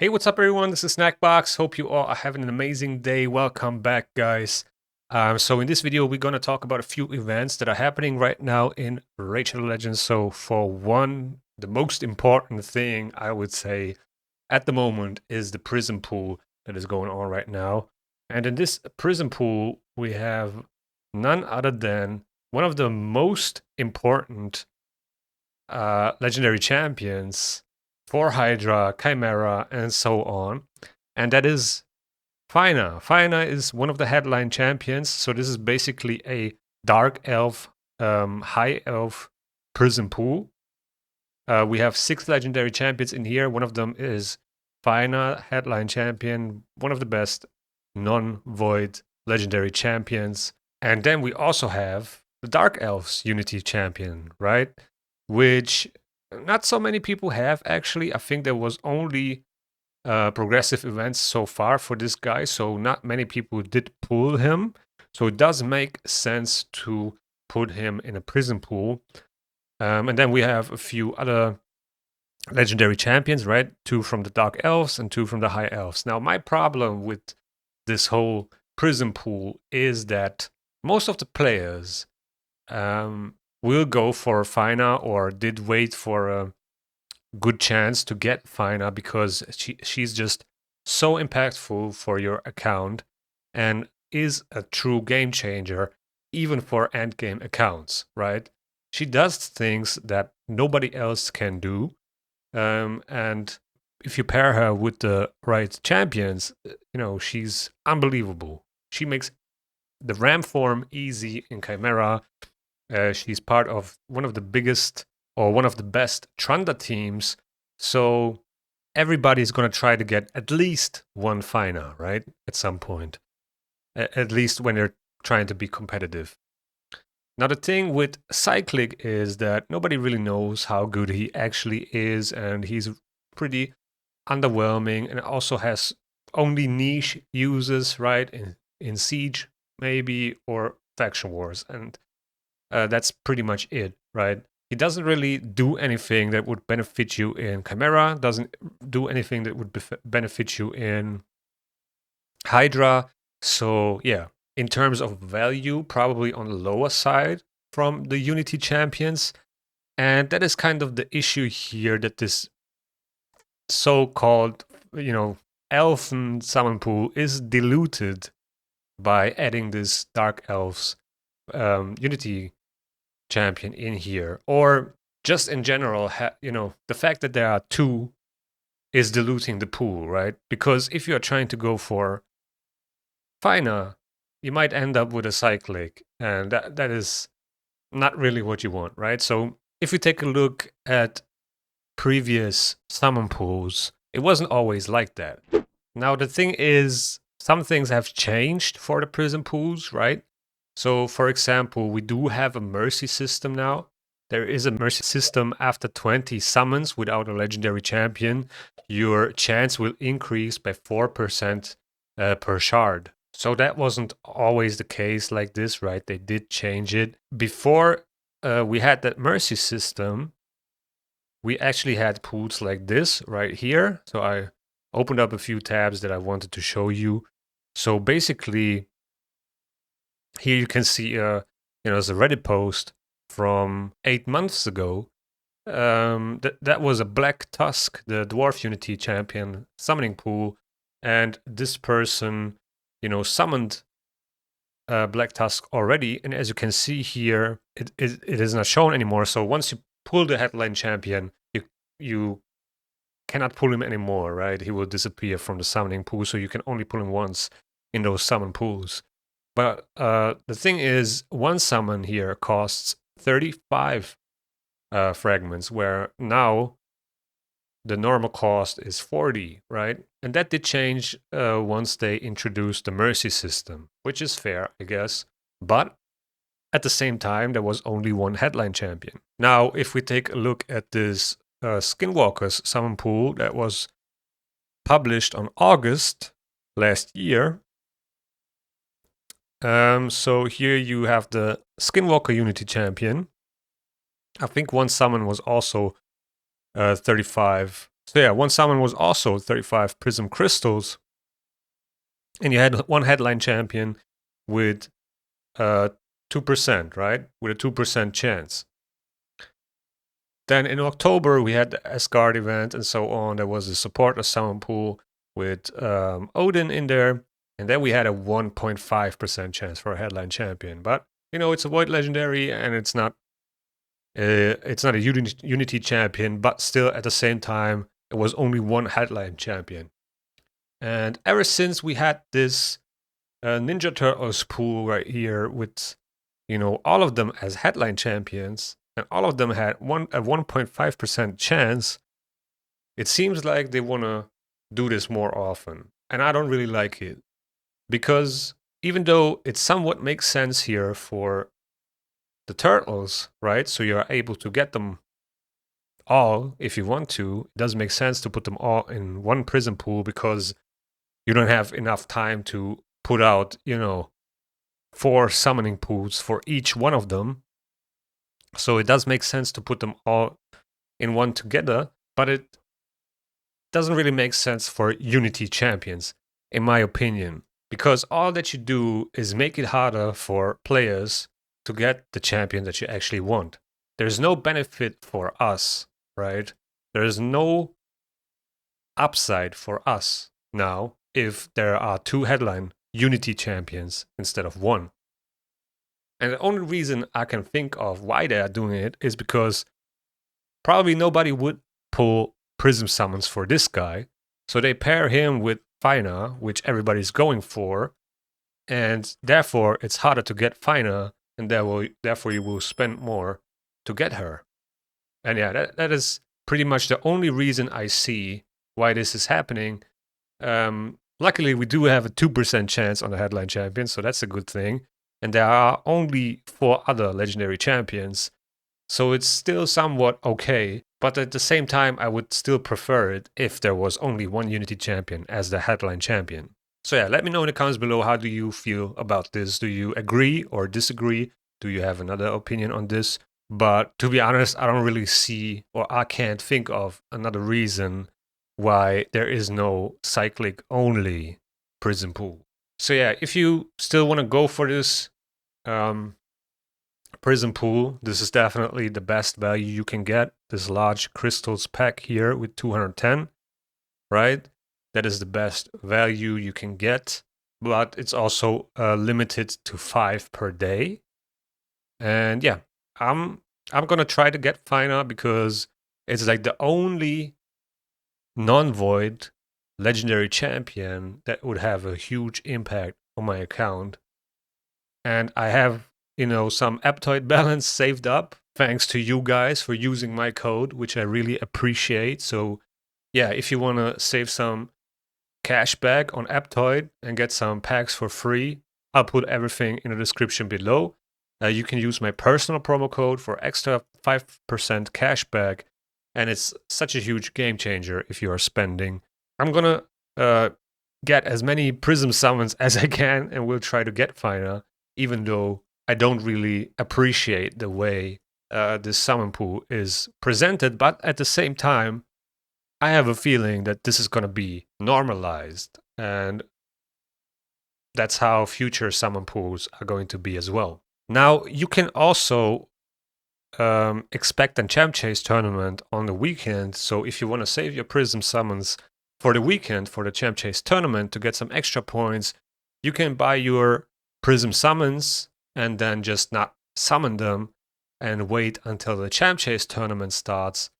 Hey, what's up, everyone? This is Snackbox. Hope you all are having an amazing day. Welcome back, guys. So in this video, we're going to talk about a few events that are happening right now in Raid Shadow Legends. So for one, the most important thing I would say at the moment is the Prism Pool that is going on right now. And in this Prism Pool, we have none other than one of the most important legendary champions for Hydra, Chimera, and so on. And that is Fina. Fina is one of the headline champions. So this is basically a dark elf, high elf prison pool. We have 6 legendary champions in here. One of them is Fina, headline champion, one of the best non-void legendary champions. And then we also have the Dark Elves Unity champion, right? Which not so many people have, actually. I think there was only progressive events so far for this guy, so not many people did pull him. So it does make sense to put him in a prison pool. And then we have a few other legendary champions, right? 2 from the Dark Elves and 2 from the High Elves. Now, my problem with this whole prison pool is that most of the players will go for Fina or did wait for a good chance to get Fina because she's just so impactful for your account and is a true game changer even for endgame accounts, right? She does things that nobody else can do. And if you pair her with the right champions, she's unbelievable. She makes the ram form easy in Chimera. She's part of one of the biggest or one of the best Trunda teams. So everybody's going to try to get at least one Fina, right? At some point. At least when they're trying to be competitive. Now, the thing with Cyclic is that nobody really knows how good he actually is, and he's pretty underwhelming and also has only niche uses, right? In Siege, maybe, or Faction Wars. And that's pretty much it, right? He doesn't really do anything that would benefit you in Chimera, doesn't do anything that would benefit you in Hydra. So, yeah, in terms of value, probably on the lower side from the Unity champions. And that is kind of the issue here, that this so-called, elfen summon pool is diluted by adding this Dark Elves Unity champion in here, or just in general, the fact that there are 2 is diluting the pool, right? Because if you're trying to go for Fina, you might end up with a Cyclic, and that is not really what you want, right? So if we take a look at previous summon pools, it wasn't always like that. Now, the thing is, some things have changed for the prison pools, right? So, for example, we do have a mercy system now. There is a mercy system after 20 summons without a legendary champion. Your chance will increase by 4% per shard. So that wasn't always the case like this, right? They did change it. Before we had that mercy system, we actually had pools like this right here. So I opened up a few tabs that I wanted to show you. So basically, here you can see, there's a Reddit post from 8 months ago. That was a Black Tusk, the Dwarf Unity champion summoning pool, and this person, summoned Black Tusk already. And as you can see here, it is not shown anymore. So once you pull the headline champion, you cannot pull him anymore, right? He will disappear from the summoning pool, so you can only pull him once in those summon pools. But the thing is, one summon here costs 35 fragments, where now the normal cost is 40, right? And that did change once they introduced the mercy system, which is fair, I guess. But at the same time, there was only one headline champion. Now, if we take a look at this Skinwalker's summon pool that was published on August last year. So here you have the Skinwalker Unity champion. I think one summon was also 35 So yeah, one summon was also 35 prism crystals, and you had one headline champion with 2%, right? With a 2% chance. Then in October, we had the Asgard event and so on. There was a supporter summon pool with Odin in there. And then we had a 1.5% chance for a headline champion. But, you know, it's a Void Legendary and it's not a Unity champion. But still, at the same time, it was only one headline champion. And ever since we had this Ninja Turtles pool right here with, you know, all of them as headline champions, and all of them had a 1.5% chance, it seems like they want to do this more often. And I don't really like it. Because even though it somewhat makes sense here for the turtles, right? So you're able to get them all if you want to. It doesn't make sense to put them all in one prison pool because you don't have enough time to put out, you know, 4 summoning pools for each one of them. So it does make sense to put them all in one together, but it doesn't really make sense for Unity champions, in my opinion, because all that you do is make it harder for players to get the champion that you actually want. There's no benefit for us, right? There's no upside for us now if there are 2 headline Unity champions instead of 1. And the only reason I can think of why they are doing it is because probably nobody would pull Prism summons for this guy. So they pair him with Fina, which everybody's going for. And therefore, it's harder to get Fina, and therefore you will spend more to get her. And yeah, that is pretty much the only reason I see why this is happening. Luckily, we do have a 2% chance on the headline champion, so that's a good thing. And there are only 4 other legendary champions, so it's still somewhat okay. But at the same time, I would still prefer it if there was only one Unity champion as the headline champion. So yeah, let me know in the comments below, how do you feel about this? Do you agree or disagree? Do you have another opinion on this? But to be honest, I don't really see, or I can't think of another reason why there is no cyclic only prison pool. So yeah, if you still want to go for this prison pool, this is definitely the best value you can get. This large crystals pack here with 210, right? That is the best value you can get, but it's also limited to 5 per day. And yeah, I'm gonna try to get Fina because it's like the only non-void legendary champion that would have a huge impact on my account. And I have, you know, some Aptoid balance saved up thanks to you guys for using my code, which I really appreciate. So yeah, if you want to save some cash back on Aptoid and get some packs for free, I'll put everything in the description below. You can use my personal promo code for extra 5% cash back, and it's such a huge game changer if you are spending. I'm gonna get as many Prism summons as I can, and we'll try to get Fina, even though I don't really appreciate the way this summon pool is presented. But at the same time, I have a feeling that this is going to be normalized, and that's how future summon pools are going to be as well. Now, you can also expect a Champ Chase tournament on the weekend. So if you want to save your Prism summons for the weekend, for the Champ Chase tournament, to get some extra points, you can buy your Prism summons and then just not summon them and wait until the Champ Chase tournament starts,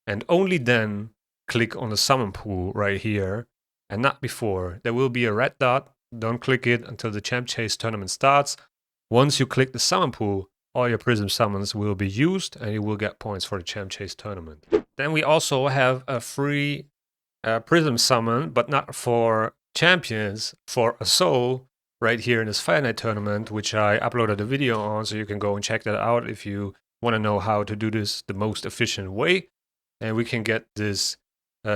and only then click on the summon pool right here and not before. There will be a red dot. Don't click it until the Champ Chase tournament starts. Once you click the summon pool, all your Prism summons will be used and you will get points for the Champ Chase tournament. Then we also have a free Prism summon, but not for champions, for a soul right here in this Fire Night tournament, which I uploaded a video on, so you can go and check that out if you want to know how to do this the most efficient way. And we can get this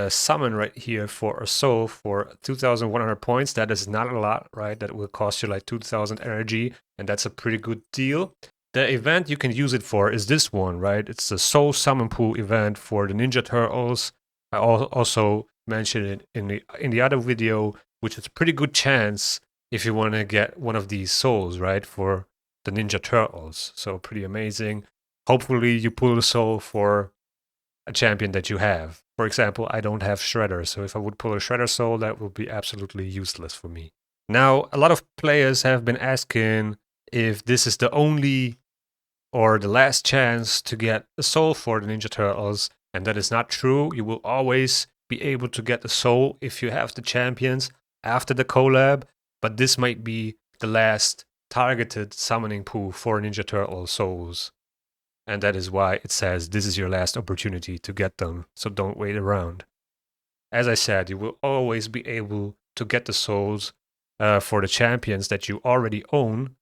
summon right here for a soul for 2,100 points. That is not a lot, right? That will cost you like 2,000 energy, and that's a pretty good deal. The event you can use it for is this one, right? It's the Soul Summon Pool event for the Ninja Turtles. I also mentioned it in the other video, which is a pretty good chance if you want to get one of these souls, right, for the Ninja Turtles. So pretty amazing. Hopefully you pull a soul for a champion that you have. For example, I don't have Shredder, so if I would pull a Shredder soul, that would be absolutely useless for me. Now, a lot of players have been asking if this is the only or the last chance to get a soul for the Ninja Turtles, and that is not true. You will always be able to get the soul if you have the champions after the collab, but this might be the last targeted summoning pool for Ninja Turtle souls. And that is why it says this is your last opportunity to get them, so don't wait around. As I said, you will always be able to get the souls for the champions that you already own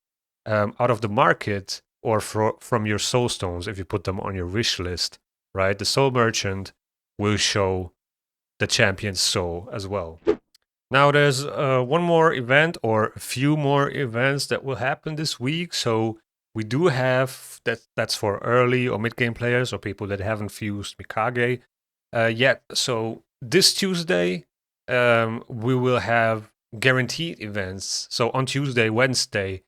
out of the market or from your soul stones if you put them on your wish list, right? The soul merchant will show the champion's soul as well. Now there's one more event or a few more events that will happen this week. So we do have that's for early or mid-game players or people that haven't fused Mikage yet. So this Tuesday we will have guaranteed events. So on Tuesday, Wednesday,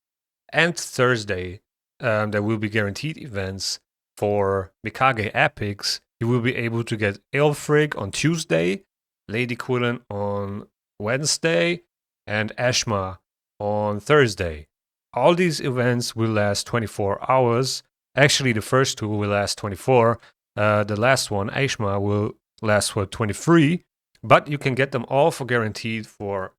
and Thursday, there will be guaranteed events for Mikage Epics. You will be able to get Elfrig on Tuesday, Lady Quillen on Wednesday, and Ashma on Thursday. All these events will last 24 hours. Actually, the first two will last 24. The last one, Ashma, will last for 23. But you can get them all for guaranteed for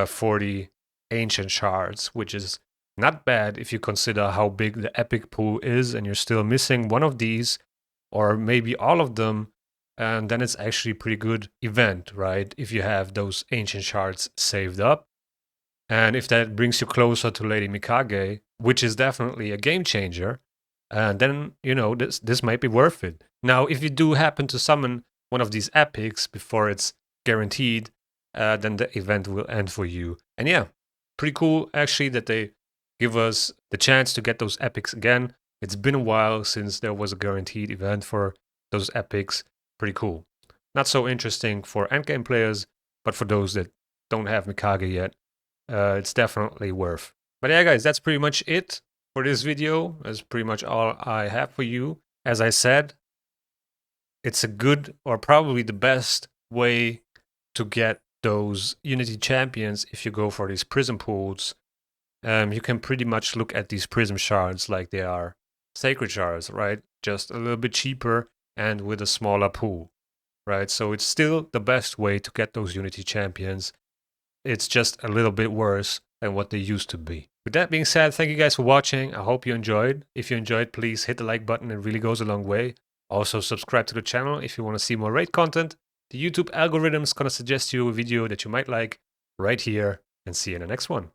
40 ancient shards, which is not bad if you consider how big the epic pool is and you're still missing one of these or maybe all of them. And then it's actually a pretty good event, right? If you have those ancient shards saved up. And if that brings you closer to Lady Mikage, which is definitely a game changer, then, you know, this might be worth it. Now, if you do happen to summon one of these epics before it's guaranteed, then the event will end for you. And yeah, pretty cool actually that they give us the chance to get those epics again. It's been a while since there was a guaranteed event for those epics. Pretty cool. Not so interesting for endgame players, but for those that don't have Mikage yet, it's definitely worth. But yeah, guys, that's pretty much it for this video. That's pretty much all I have for you. As I said, it's a good or probably the best way to get those Unity champions if you go for these prism pools. You can pretty much look at these prism shards like they are sacred shards, right? Just a little bit cheaper and with a smaller pool, right? So it's still the best way to get those Unity champions. It's just a little bit worse than what they used to be. With that being said, thank you guys for watching. I hope you enjoyed. If you enjoyed, please hit the like button. It really goes a long way. Also, subscribe to the channel if you want to see more raid content. The YouTube algorithm is going to suggest you a video that you might like right here, and see you in the next one.